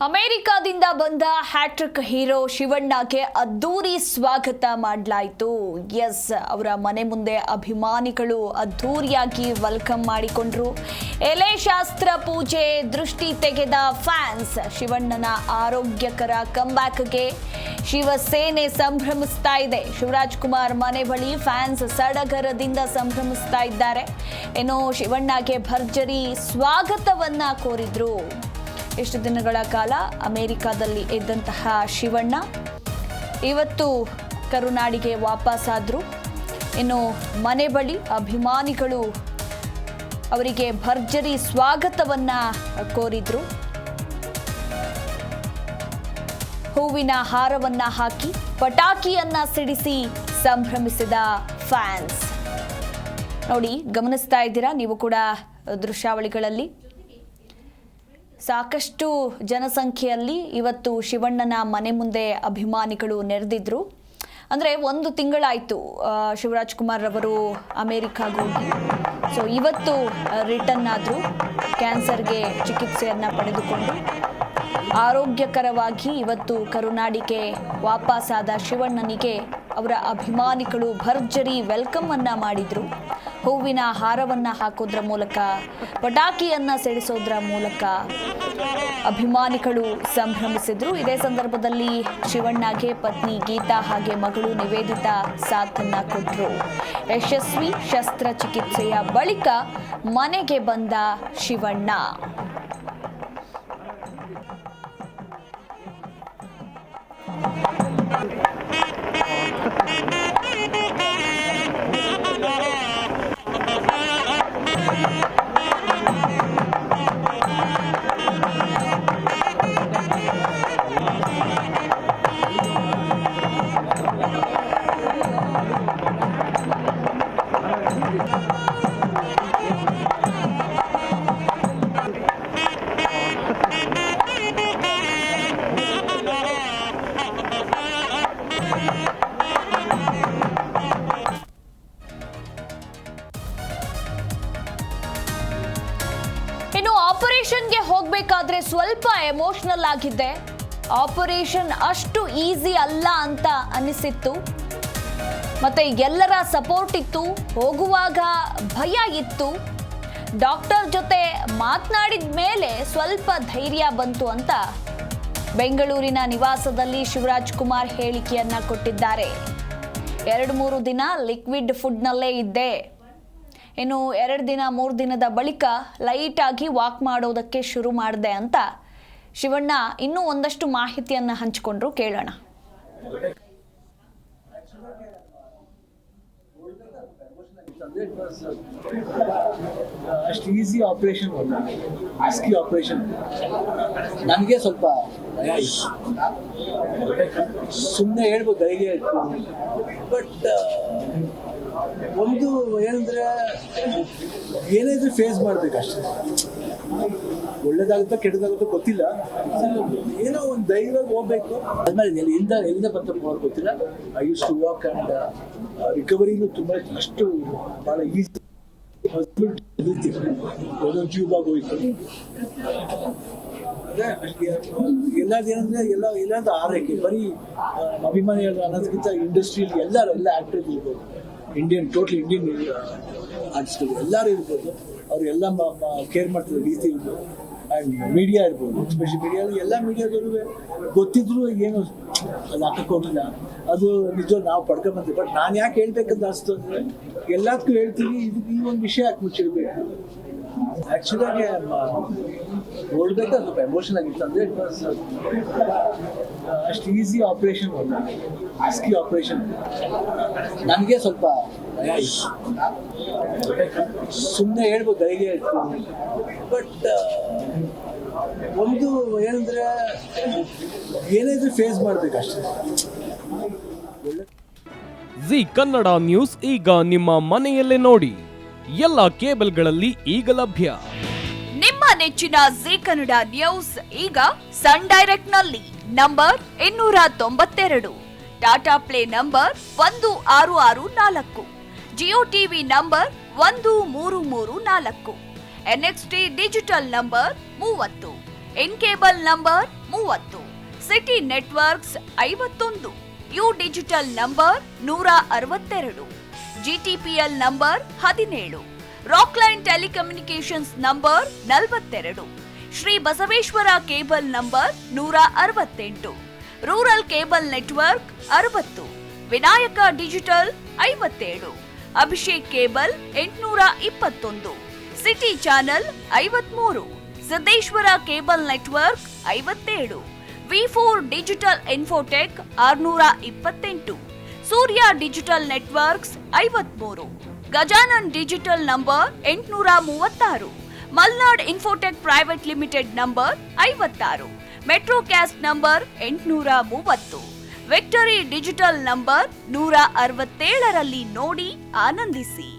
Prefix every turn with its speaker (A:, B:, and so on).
A: ಅಮೆರಿಕಾದಿಂದ ಬಂದ hat trick hero ಶಿವಣ್ಣಗೆ ಅದ್ದೂರಿ ಸ್ವಾಗತ ಮಾಡಲಾಯಿತು. ಎಸ್, ಅವರ ಮನೆ ಮುಂದೆ ಅಭಿಮಾನಿಗಳು ಅದ್ದೂರಿಯಾಗಿ ವೆಲ್ಕಮ್ ಮಾಡಿಕೊಂಡ್ರು. ಎಲೆ ಶಾಸ್ತ್ರ ಪೂಜೆ ದೃಷ್ಟಿ ತೆಗೆದ ಫ್ಯಾನ್ಸ್. ಶಿವಣ್ಣನ ಆರೋಗ್ಯಕರ ಕಂಬ್ಯಾಕ್ಗೆ ಶಿವಸೇನೆ ಸಂಭ್ರಮಿಸ್ತಾ ಇದೆ. ಶಿವರಾಜ್ ಕುಮಾರ್ ಮನೆ ಬಳಿ ಫ್ಯಾನ್ಸ್ ಸಡಗರದಿಂದ ಸಂಭ್ರಮಿಸ್ತಾ ಇದ್ದಾರೆ. ಇನ್ನು ಶಿವಣ್ಣಗೆ ಭರ್ಜರಿ ಸ್ವಾಗತವನ್ನ ಕೋರಿದ್ರು. ಎಷ್ಟು ದಿನಗಳ ಕಾಲ ಅಮೆರಿಕಾದಲ್ಲಿ ಇದ್ದಂತಹ ಶಿವಣ್ಣ ಇವತ್ತು ಕರುನಾಡಿಗೆ ವಾಪಸ್ಸಾದ್ರು. ಇನ್ನು ಮನೆ ಬಳಿ ಅಭಿಮಾನಿಗಳು ಅವರಿಗೆ ಭರ್ಜರಿ ಸ್ವಾಗತವನ್ನ ಕೋರಿದ್ರು. ಹೂವಿನ ಹಾರವನ್ನ ಹಾಕಿ ಪಟಾಕಿಯನ್ನ ಸಿಡಿಸಿ ಸಂಭ್ರಮಿಸಿದ ಫ್ಯಾನ್ಸ್. ನೋಡಿ, ಗಮನಿಸ್ತಾ ಇದ್ದೀರಾ ನೀವು ಕೂಡ ದೃಶ್ಯಾವಳಿಗಳಲ್ಲಿ. ಸಾಕಷ್ಟು ಜನಸಂಖ್ಯೆಯಲ್ಲಿ ಇವತ್ತು ಶಿವಣ್ಣನ ಮನೆ ಮುಂದೆ ಅಭಿಮಾನಿಗಳು ನೆರೆದಿದ್ರು. ಅಂದರೆ 1 ತಿಂಗಳಾಯಿತು ಶಿವರಾಜ್ ಕುಮಾರ್ ಅವರು ಅಮೆರಿಕಾಗೆ ಹೋಗಿ. ಸೊ ಇವತ್ತು ರಿಟರ್ನ್ ಆದರು. ಕ್ಯಾನ್ಸರ್ಗೆ ಚಿಕಿತ್ಸೆಯನ್ನು ಪಡೆದುಕೊಂಡು ಆರೋಗ್ಯಕರವಾಗಿ ಇವತ್ತು ಕರುನಾಡಿಗೆ ವಾಪಸ್ಸಾದ ಶಿವಣ್ಣನಿಗೆ ಅವರ ಅಭಿಮಾನಿಗಳು ಭರ್ಜರಿ ವೆಲ್ಕಮ್ ಅನ್ನ ಮಾಡಿದ್ರು. ಹೂವಿನ ಹಾರವನ್ನ ಹಾಕೋದ್ರ ಮೂಲಕ, ಪಟಾಕಿಯನ್ನ ಸಿಡಿಸೋದ್ರ ಮೂಲಕ ಅಭಿಮಾನಿಗಳು ಸಂಭ್ರಮಿಸಿದ್ರು. ಇದೇ ಸಂದರ್ಭದಲ್ಲಿ ಶಿವಣ್ಣಗೆ ಪತ್ನಿ ಗೀತಾ ಹಾಗೆ ಮಗಳು ನಿವೇದಿತಾ ಸಾಥನ್ನ ಕೊಟ್ಟರು. ಯಶಸ್ವಿ ಶಸ್ತ್ರಚಿಕಿತ್ಸೆಯ ಬಳಿಕ ಮನೆಗೆ ಬಂದ ಶಿವಣ್ಣ. ಇನ್ನು ಆಪರೇಷನ್ಗೆ ಹೋಗಬೇಕಾದ್ರೆ ಸ್ವಲ್ಪ ಎಮೋಷನಲ್ ಆಗಿದ್ದೆ. ಆಪರೇಷನ್ ಅಷ್ಟು ಈಸಿ ಅಲ್ಲ ಅಂತ ಅನಿಸಿತ್ತು. ಮತ್ತೆ ಎಲ್ಲರ ಸಪೋರ್ಟ್ ಇತ್ತು. ಹೋಗುವಾಗ ಭಯ ಇತ್ತು. ಡಾಕ್ಟರ್ ಜೊತೆ ಮಾತನಾಡಿದ ಮೇಲೆ ಸ್ವಲ್ಪ ಧೈರ್ಯ ಬಂತು ಅಂತ ಬೆಂಗಳೂರಿನ ನಿವಾಸದಲ್ಲಿ ಶಿವರಾಜ್ ಕುಮಾರ್ ಹೇಳಿಕೆಯನ್ನ ಕೊಟ್ಟಿದ್ದಾರೆ. 2-3 ದಿನ ಲಿಕ್ವಿಡ್ ಫುಡ್ನಲ್ಲೇ ಇದ್ದೆ. ಇನ್ನು 2 ದಿನ 3 ದಿನದ ಬಳಿಕ ಲೈಟ್ ಆಗಿ ವಾಕ್ ಮಾಡೋದಕ್ಕೆ ಶುರು ಮಾಡಿದೆ ಅಂತ ಶಿವಣ್ಣ ಇನ್ನೂ ಒಂದಷ್ಟು ಮಾಹಿತಿಯನ್ನ ಹಂಚಿಕೊಂಡ್ರು. ಕೇಳೋಣ.
B: ಅಷ್ಟು ಈಸಿ ಆಪರೇಷನ್, ರಿಸ್ಕಿ ಆಪರೇಷನ್. ನನಗೆ ಸ್ವಲ್ಪ ಭಯ ಇತ್ತು. ಸುಮ್ಮನೆ ಹೇಳ್ಬೋದು ಧೈರ್ಯ ಇತ್ತು. ಬಟ್ ಒಂದು ಏನಂದ್ರೆ ಏನಾದ್ರೂ ಫೇಸ್ ಮಾಡ್ಬೇಕಷ್ಟೇ. ಒಳ್ಳೇದಾಗುತ್ತೋ ಕೆಟ್ಟದಾಗುತ್ತೋ ಗೊತ್ತಿಲ್ಲ. ಏನೋ ಒಂದು ಧೈರ್ಯವಾಗಿ ಹೋಗ್ಬೇಕು. ಆದ್ಮೇಲೆ ಎಲ್ಲಿಂದ ಬಂತ ಪವರ್ ಗೊತ್ತಿಲ್ಲ. I use to walk and ರಿಕವರಿನೂ ತುಂಬ ಅಷ್ಟು ಭಾಳ ಈಸಿ. ಟ್ಯೂಬಾಗಿ ಹೋಯ್ತು. ಎಲ್ಲದೇನಂದ್ರೆ ಎಲ್ಲಾದ್ರೂ ಆರೈಕೆ. ಬರೀ ಅಭಿಮಾನಿಗಳು ಅನ್ನೋದಕ್ಕಿಂತ ಇಂಡಸ್ಟ್ರಿಯಲ್ಲಿ ಎಲ್ಲ ಆಕ್ಟರ್ಸ್ ಇರ್ಬೋದು. ಟೋಟಲ್ ಇಂಡಿಯನ್ ಆರ್ಟಿಸ್ಟ್ಗಳು ಎಲ್ಲರೂ ಇರ್ಬೋದು. ಅವರು ಎಲ್ಲ ಕೇರ್ ಮಾಡ್ತಾರೆ ರೀತಿ ಇರ್ಬೋದು. ಆ್ಯಂಡ್ ಮೀಡಿಯಾ ಇರ್ಬೋದು. ಎಸ್ಪೆಷಲಿ ಮೀಡಿಯಾದಲ್ಲಿ ಎಲ್ಲ ಮೀಡಿಯಾದವರು ಗೊತ್ತಿದ್ರು ಏನು ಅದು ಹಾಕಕ್ಕೆ ಹೋಗಿಲ್ಲ. ಅದು ನಿಜ ನಾವು ಪಡ್ಕೊಂಬಂತೀವಿ. ಬಟ್ ನಾನು ಯಾಕೆ ಹೇಳ್ಬೇಕಂತ ಅನಿಸ್ತು ಅಂದರೆ ಎಲ್ಲದಕ್ಕೂ ಹೇಳ್ತೀವಿ. ಈ ಒಂದು ವಿಷಯ ಯಾಕೆ ಮುಚ್ಚಿಡ್ಬೇಕು. ಆ್ಯಕ್ಚುಲಾಗಿ ನೋಡ್ಬೇಕಾದ್ರೆ ಸ್ವಲ್ಪ ಎಮೋಷನ್ ಆಗಿತ್ತು. ಅಂದರೆ ಇಟ್ ವಾಸ್ ಅಷ್ಟು ಈಸಿ ಆಪರೇಷನ್, ರಿಸ್ಕಿ ಆಪರೇಷನ್. ನನಗೆ ಸ್ವಲ್ಪ ಭಯ ಇತ್ತು. ಸುಮ್ಮನೆ ಹೇಳ್ಬೋದು ಧೈರ್ಯ ಇತ್ತು. ಬಟ್ ಒಂದು ಏನಂದ್ರೆ ಏನಾದ್ರೂ ಫೇಸ್ ಮಾಡ್ಬೇಕಷ್ಟೇ.
C: ಜಿ ಕನ್ನಡ ನ್ಯೂಸ್ ಈಗ ನಿಮ್ಮ ಮನೆಯಲ್ಲೇ ನೋಡಿ. ಎಲ್ಲ ಕೇಬಲ್ಗಳಲ್ಲಿ ಈಗ ಲಭ್ಯ.
A: ನಿಮ್ಮ ನೆಚ್ಚಿನ ಜಿ ಕನ್ನಡ ನ್ಯೂಸ್ ಈಗ ಸನ್ ಡೈರೆಕ್ಟ್ ನಲ್ಲಿ number 292, Tata play number 1664, Jio TV number 1334, NXT digital number 30, in cable number 30, city networks 51, U digital number 162, GTPL number 17, Rockline telecommunications number 42, Shri Basaveshwara cable number 168, rural cable network 60, Vinayaka digital 57, Abhishek cable 821, city channel 53, Siddeshwara cable network 57, V4 digital Infotech 628, Surya digital networks 53, Gajanan digital number 836, Malnad Infotech Private Limited number 56, Metrocast number 830, Victory Digital number 167ರಲ್ಲಿ ನೋಡಿ ಆನಂದಿಸಿ.